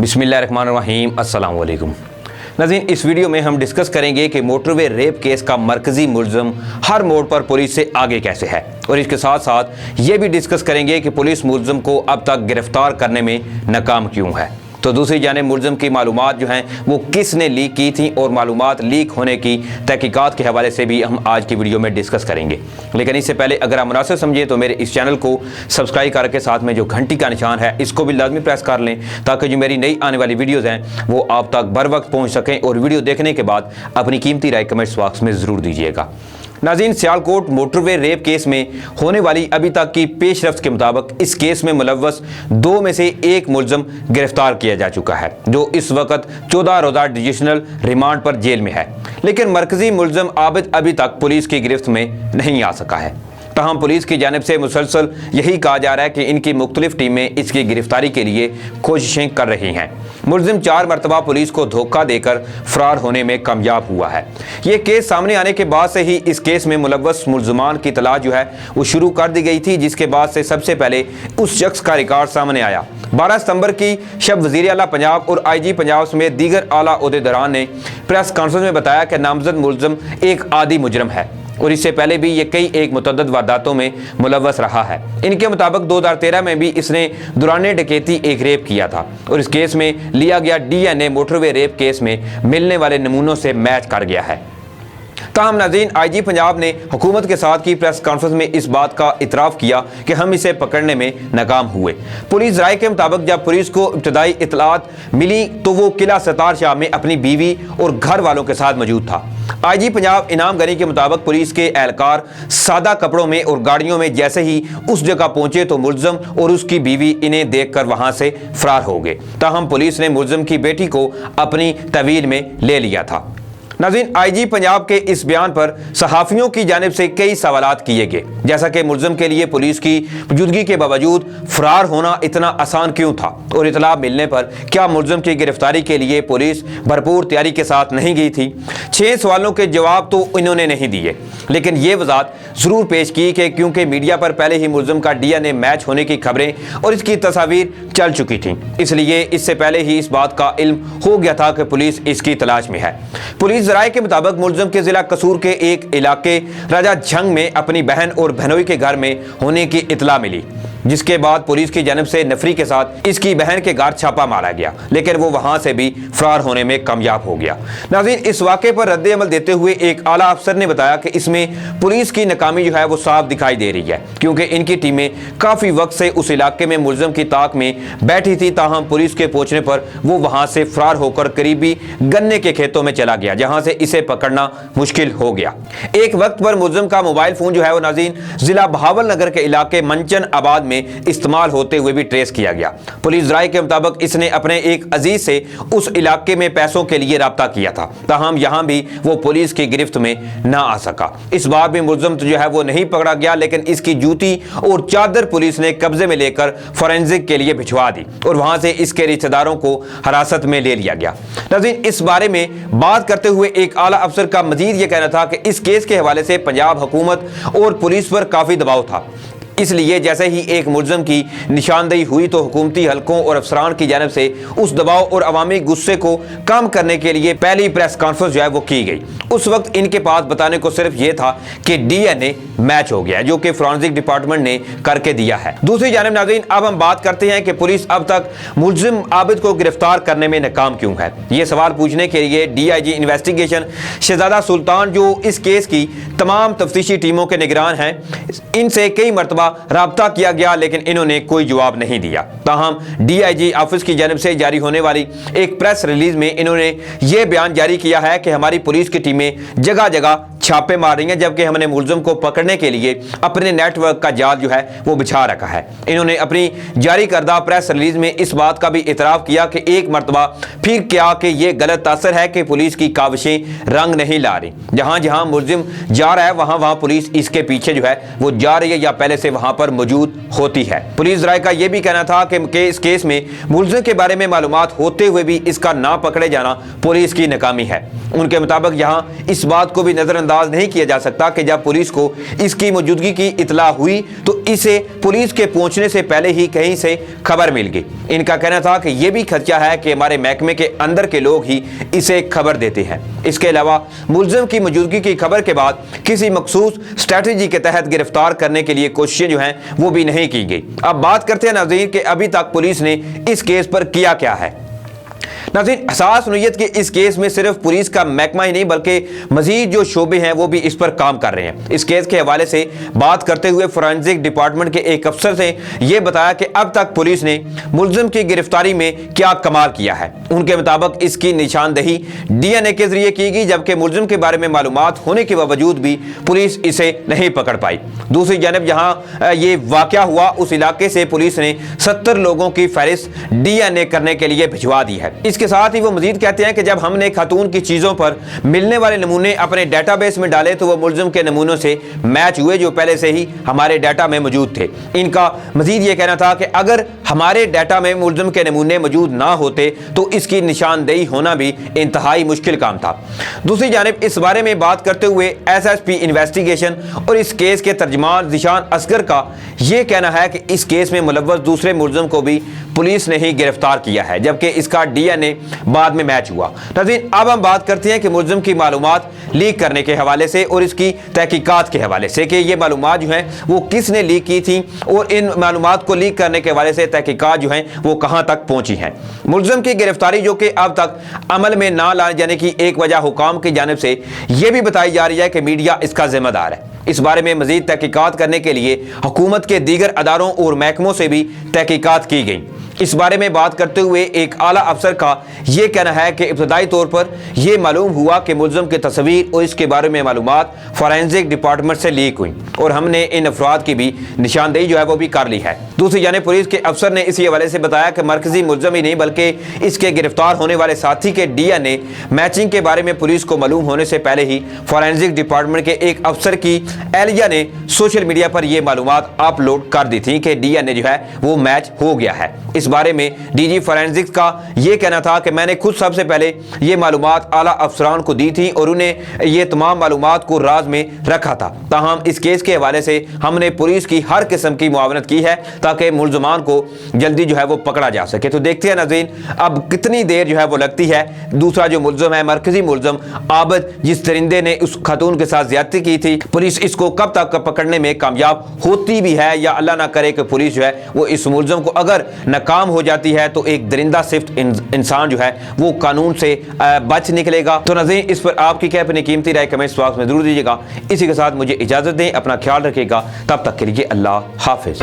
बिस्मिल्लाहिर्रहमानिर्रहीम, अस्सलाम वालेकुम। नाज़रीन, इस वीडियो में हम डिस्कस करेंगे कि मोटरवे रेप केस का मरकजी मुल्ज़िम हर मोड़ पर पुलिस से आगे कैसे है, और इसके साथ साथ ये भी डिस्कस करेंगे कि पुलिस मुल्ज़िम को अब तक गिरफ्तार करने में नाकाम क्यों है। तो दूसरी जानिब मुल्ज़िम की मालूमात जो हैं वो किसने लीक की थी, और मालूमात लीक होने की तहकीकात के हवाले से भी हम आज की वीडियो में डिस्कस करेंगे। लेकिन इससे पहले अगर आप मुनासिब समझें तो मेरे इस चैनल को सब्सक्राइब करके साथ में जो घंटी का निशान है इसको भी लाजमी प्रेस कर लें, ताकि जो मेरी नई आने वाली वीडियोज़ हैं वो आप तक बर वक्त पहुँच सकें। और वीडियो देखने के बाद अपनी कीमती राय कमेंट्स बॉक्स में ज़रूर दीजिएगा। नाज़रीन, सियालकोट मोटरवे रेप केस में होने वाली अभी तक की पेशरफ्त के मुताबिक इस केस में मुलव्वस 2 में से एक मुल्ज़िम गिरफ्तार किया जा चुका है, जो इस वक्त 14 रोज़ा डिविजनल रिमांड पर जेल में है। लेकिन मरकजी मुल्ज़िम आबिद अभी तक पुलिस की गिरफ्त में नहीं आ सका है। तहम पुलिस की जानिब से मुसलसल यही कहा जा रहा है कि इनकी मुख्तलिफ टीमें इसकी गिरफ्तारी के लिए कोशिशें कर रही हैं। मुल्ज़िम 4 मरतबा पुलिस को धोखा देकर फरार होने में कामयाब हुआ है। ये केस सामने आने के बाद से ही इस केस में मुलव्वस मुल्ज़िमान की तलाश जो है वो शुरू कर दी गई थी, जिसके बाद से सबसे पहले उस शख्स का रिकॉर्ड सामने आया। 12 सितंबर की शब वज़ीर आला पंजाब और IG पंजाब समेत दीगर आला ओहदेदारान ने प्रेस कॉन्फ्रेंस में बताया कि नामजद मुल्ज़िम एक आदी मुजरम है और इससे पहले भी ये कई एक मुतअद्दिद वारदातों में मुलव्वस रहा है। इनके मुताबिक 2013 में भी इसने दौरान डकैती एक रेप किया था, और इस केस में लिया गया DNA मोटरवे रेप केस में मिलने वाले नमूनों से मैच कर गया है। ताहम नाज़रीन, IG पंजाब ने हुकूमत के साथ की प्रेस कॉन्फ्रेंस में इस बात का इतराफ़ किया कि हम इसे पकड़ने में नाकाम हुए। पुलिस राय के मुताबिक जब पुलिस को इब्तदाई इतलात मिली तो वो किला सतार शाह में अपनी बीवी और घर वालों के साथ मौजूद था। IG पंजाब इनाम गनी के मुताबिक पुलिस के एहलकार सादा कपड़ों में और गाड़ियों में जैसे ही उस जगह पहुंचे तो मुल्ज़िम और उसकी बीवी इन्हें देखकर वहां से फरार हो गए। ताहम पुलिस ने मुल्ज़िम की बेटी को अपनी तवील में ले लिया था। नाज़रीन, IG पंजाब के इस बयान पर सहाफ़ियों की जानिब से कई सवालात किए गए, जैसा कि मुल्ज़िम के लिए पुलिस की मौजूदगी के बावजूद फरार होना इतना आसान क्यों था, और इतला मिलने पर क्या मुल्ज़िम की गिरफ्तारी के लिए पुलिस भरपूर तैयारी के साथ नहीं गई थी। 6 सवालों के जवाब तो इन्होंने नहीं दिए, लेकिन ये वजाहत ज़रूर पेश की कि क्योंकि मीडिया पर पहले ही मुल्ज़िम का DNA मैच होने की खबरें और इसकी तस्वीर चल चुकी थी, इसलिए इससे पहले ही इस बात का इल्म हो गया था कि पुलिस इसकी तलाश में है। पुलिस राय के मुताबिक मुल्ज़िम के जिला कसूर के एक इलाके राजा झंग में अपनी बहन और बहनोई के घर में होने की इतला मिली, जिसके बाद पुलिस की जानिब से नफरी के साथ इसकी बहन के घर छापा मारा गया, लेकिन वो वहां से भी फरार होने में कामयाब हो गया। नाज़रीन, इस वाक़े पर रद्द अमल देते हुए एक आला अफसर ने बताया कि इसमें पुलिस की नाकामी जो है वो साफ दिखाई दे रही है, क्योंकि इनकी टीमें काफ़ी वक्त से उस इलाके में मुल्ज़िम की ताक में बैठी थी। ताहम पुलिस के पहुंचने पर वो वहां से फरार होकर करीबी गन्ने के खेतों में चला गया, जहां से इसे पकड़ना मुश्किल हो गया। एक वक्त पर मुल्ज़िम का मोबाइल फ़ोन जो है वो नाज़रीन जिला बहावल नगर के इलाके मंचन आबाद में इस्तेमाल होते हुए भी ट्रेस किया गया। पुलिस राय के मुताबिक इसने अपने एक अजीज से उस इलाके में पैसों के लिए राब्ता किया था, ताहम यहां भी वो पुलिस की गिरफ्त में ना आ सका। इस बार भी मुल्ज़िम जो है वो नहीं पकड़ा गया, लेकिन इसकी जूती और चादर पुलिस ने कब्जे में लेकर फोरेंसिक के लिए भिजवा दी और वहां से इसके रिश्तेदारों को हिरासत में ले लिया गया। नाज़रीन, इस बारे में बात करते हुए एक आला अफसर का मजीद ये कहना था कि इस केस के हवाले से पंजाब हुकूमत और पुलिस पर काफ़ी दबाव था, इसलिए जैसे ही एक मुल्ज़िम की निशानदेही हुई तो हुकूमती हलकों और अफसरान की जानिब से उस दबाव और अवामी गुस्से को कम करने के लिए पहली प्रेस कॉन्फ्रेंस जो है वो की गई। उस वक्त इनके पास बताने को सिर्फ ये था कि DNA मैच हो गया है, जो कि फोरेंसिक डिपार्टमेंट ने करके दिया है। दूसरी जानिब नाज़रीन, अब हम बात करते हैं कि पुलिस अब तक मुल्ज़िम आबिद को गिरफ्तार करने में नाकाम क्यों है। ये सवाल पूछने के लिए DIG इन्वेस्टिगेशन शहजादा सुल्तान, जो इस केस की तमाम तफ्तीशी टीमों के निगरान हैं, इनसे कई मरतबा राब्ता किया गया, लेकिन इन्होंने कोई जवाब नहीं दिया। ताहम DIG ऑफिस की जानिब से जारी होने वाली एक प्रेस रिलीज में इन्होंने ये बयान जारी किया है कि हमारी पुलिस की टीमें जगह जगह छापे मार रही हैं, जबकि हमने मुल्ज़िम को पकड़ने के लिए अपने नेटवर्क का जाल जो है वो बिछा रखा है। इन्होंने अपनी जारी करदा प्रेस रिलीज में इस बात का भी इतराफ़ किया कि एक मरतबा फिर क्या कि यह गलत असर है कि पुलिस की काविशें रंग नहीं ला रही। जहां जहां मुल्ज़िम जा रहा है वहां वहां पुलिस इसके पीछे जो है वो जा रही है या पहले से वहां पर मौजूद होती है। पुलिस राय का यह भी कहना था कि इस केस में मुल्ज़िम के बारे में मालूमात होते हुए भी इसका ना पकड़े जाना पुलिस की नाकामी है। उनके मुताबिक यहाँ इस बात को भी नजरअंदाज انداز نہیں کیا جا سکتا کہ جب پولیس کو اس کی موجودگی کی اطلاع ہوئی تو اسے پولیس کے پہنچنے سے پہلے ہی کہیں سے خبر مل گئی۔ ان کا کہنا تھا کہ یہ بھی خدشہ ہے کہ ہمارے محکمے کے اندر کے لوگ ہی اسے خبر دیتے ہیں۔ اس کے علاوہ ملزم کی موجودگی کی خبر کے بعد کسی مخصوص اسٹریٹجی کے تحت گرفتار کرنے کے لیے کوششیں جو ہیں وہ بھی نہیں کی گئی۔ اب بات کرتے ہیں ناظرین کہ ابھی تک پولیس نے اس کیس پر کیا کیا ہے۔ ناظرین، حساس نوعیت کے اس کیس میں صرف پولیس کا محکمہ ہی نہیں بلکہ مزید جو شعبے ہیں وہ بھی اس پر کام کر رہے ہیں۔ اس کیس کے حوالے سے بات کرتے ہوئے فورینزک ڈپارٹمنٹ کے ایک افسر سے یہ بتایا کہ اب تک پولیس نے ملزم کی گرفتاری میں کیا کمال کیا ہے۔ ان کے مطابق اس کی نشاندہی ڈی این اے کے ذریعے کی گئی، جبکہ ملزم کے بارے میں معلومات ہونے کے باوجود بھی پولیس اسے نہیں پکڑ پائی۔ دوسری جانب جہاں یہ واقعہ ہوا اس علاقے سے پولیس نے 70 لوگوں کی فہرست ڈی این اے کرنے کے لیے بھجوا دی ہے۔ اس کے ساتھ ہی وہ مزید کہتے ہیں کہ جب ہم نے خاتون کی چیزوں پر ملنے والے نمونے اپنے ڈیٹا بیس میں ڈالے تو وہ ملزم کے نمونوں سے میچ ہوئے جو پہلے سے ہی ہمارے ڈیٹا میں موجود تھے۔ ان کا مزید یہ کہنا تھا کہ اگر ہمارے ڈیٹا میں ملزم کے نمونے موجود نہ ہوتے تو اس کی نشاندہی ہونا بھی انتہائی مشکل کام تھا۔ دوسری جانب اس بارے میں بات کرتے ہوئے ایس ایس پی انویسٹیگیشن اور اس کیس کے ترجمان ذیشان اصغر کا یہ کہنا ہے کہ اس کیس میں ملوث دوسرے ملزم کو بھی پولیس نے ہی گرفتار کیا ہے، جبکہ اس کا ڈی این اے بعد میں میچ ہوا۔ ناظرین، اب ہم بات کرتے ہیں کہ ملزم کی معلومات لیک کرنے کے حوالے سے اور اس کی تحقیقات کے حوالے سے کہ یہ معلومات جو ہیں وہ کس نے لیک کی تھیں اور ان معلومات کو لیک کرنے کے حوالے سے تحقیقات جو ہیں وہ کہاں تک پہنچی ہیں۔ ملزم کی گرفتاری جو کہ اب تک عمل میں نہ لانے جانے کی ایک وجہ حکام کی جانب سے یہ بھی بتائی جا رہی ہے کہ میڈیا اس کا ذمہ دار ہے۔ اس بارے میں مزید تحقیقات کرنے کے لیے حکومت کے دیگر اداروں اور محکموں سے بھی تحقیقات کی گئی۔ اس بارے میں بات کرتے ہوئے ایک اعلیٰ افسر کا یہ کہنا ہے کہ ابتدائی طور پر یہ معلوم ہوا کہ ملزم کی تصویر اور اس کے بارے میں معلومات فورینزک ڈپارٹمنٹ سے لیک ہوئی اور ہم نے ان افراد کی بھی نشاندہی جو ہے وہ بھی کر لی ہے۔ دوسری جانب پولیس کے افسر نے اسی حوالے سے بتایا کہ مرکزی ملزم ہی نہیں بلکہ اس کے گرفتار ہونے والے ساتھی کے ڈی این اے میچنگ کے بارے میں پولیس کو معلوم ہونے سے پہلے ہی فورینزک ڈپارٹمنٹ کے ایک افسر کی اہلیہ نے سوشل میڈیا پر یہ معلومات اپلوڈ کر دی تھی کہ ڈی این اے جو ہے وہ میچ ہو گیا ہے۔ اس بارے میں ڈی جی فورینزکس کا یہ کہنا تھا کہ میں نے خود سب سے پہلے یہ معلومات اعلیٰ افسران کو دی تھی اور انہیں یہ تمام معلومات کو راز میں رکھا تھا۔ تاہم اس کیس کے حوالے سے ہم نے پولیس کی ہر قسم کی معاونت کی ہے تاکہ ملزمان کو جلدی جو ہے وہ پکڑا جا سکے۔ تو دیکھتے ہیں ناظرین اب کتنی دیر جو ہے وہ لگتی ہے۔ دوسرا جو ملزم ہے مرکزی ملزم عابد جس درندے نے اس خاتون کے ساتھ زیادتی کی تھی، پولیس اس کو کب تک پکڑنے میں کامیاب ہوتی بھی ہے یا اللہ نہ کرے کہ پولیس جو ہے وہ اس ملزم کو اگر ناکام ہو جاتی ہے تو ایک درندہ صفت انسان جو ہے وہ قانون سے بچ نکلے گا۔ تو ناظرین اس پر آپ کی کیا اپنی قیمتی رائے کمنٹس باکس میں ضرور دیجیے گا۔ اسی کے ساتھ مجھے اجازت دیں، اپنا خیال رکھیے گا، تب تک کے لیے اللہ حافظ۔